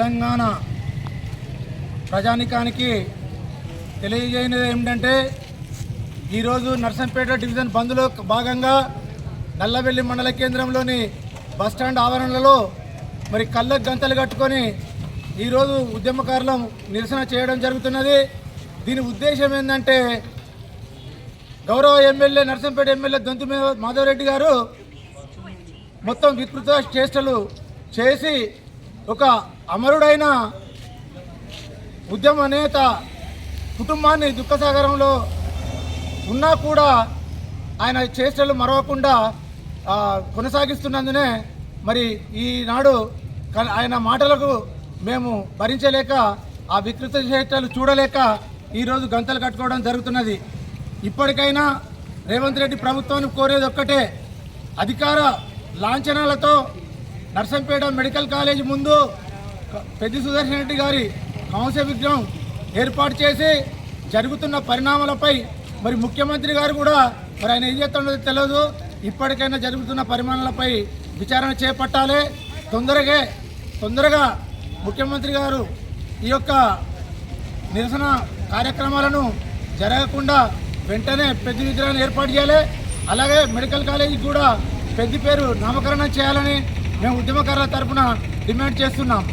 తెలంగాణ ప్రజానికానికి తెలియజేయనిది ఏమిటంటే ఈరోజు నర్సంపేట డివిజన్ బంద్లో భాగంగా నల్లవెల్లి మండల కేంద్రంలోని బస్టాండ్ ఆవరణలో మరి కళ్ళకు గంతలు కట్టుకొని ఈరోజు ఉద్యమకారులు నిరసన చేయడం జరుగుతున్నది. దీని ఉద్దేశం ఏంటంటే గౌరవ ఎమ్మెల్యే నర్సంపేట ఎమ్మెల్యే దొంతు మాధవరెడ్డి గారు మొత్తం వికృత చేష్టలు చేసి ఒక అమరుడైన ఉద్యమ నేత కుటుంబాన్ని దుఃఖసాగరంలో ఉన్నా కూడా ఆయన చేష్టలు మరవకుండా కొనసాగిస్తున్నందునే మరి ఈనాడు ఆయన మాటలకు మేము భరించలేక ఆ వికృత చేష్టలు చూడలేక ఈరోజు గంతలు కట్టుకోవడం జరుగుతున్నది. ఇప్పటికైనా రేవంత్ రెడ్డి ప్రభుత్వాన్ని కోరేది ఒక్కటే, అధికార లాంఛనాలతో నర్సంపేట మెడికల్ కాలేజ్ ముందు పెద్ది సుదర్శన్ రెడ్డి గారి కాంస్య విగ్రహం ఏర్పాటు చేసి జరుగుతున్న పరిణామాలపై మరి ముఖ్యమంత్రి గారు కూడా మరి ఆయన ఏం చేస్తుండదో తెలియదు. ఇప్పటికైనా జరుగుతున్న పరిమాణాలపై విచారణ చేపట్టాలి. తొందరగా ముఖ్యమంత్రి గారు ఈ యొక్క నిరసన కార్యక్రమాలను జరగకుండా వెంటనే పెద్ద విగ్రహాన్ని ఏర్పాటు చేయాలి. అలాగే మెడికల్ కాలేజీకి కూడా పెద్ద పేరు నామకరణం చేయాలని మేము ఉద్యమకారుల తరఫున డిమాండ్ చేస్తున్నాం.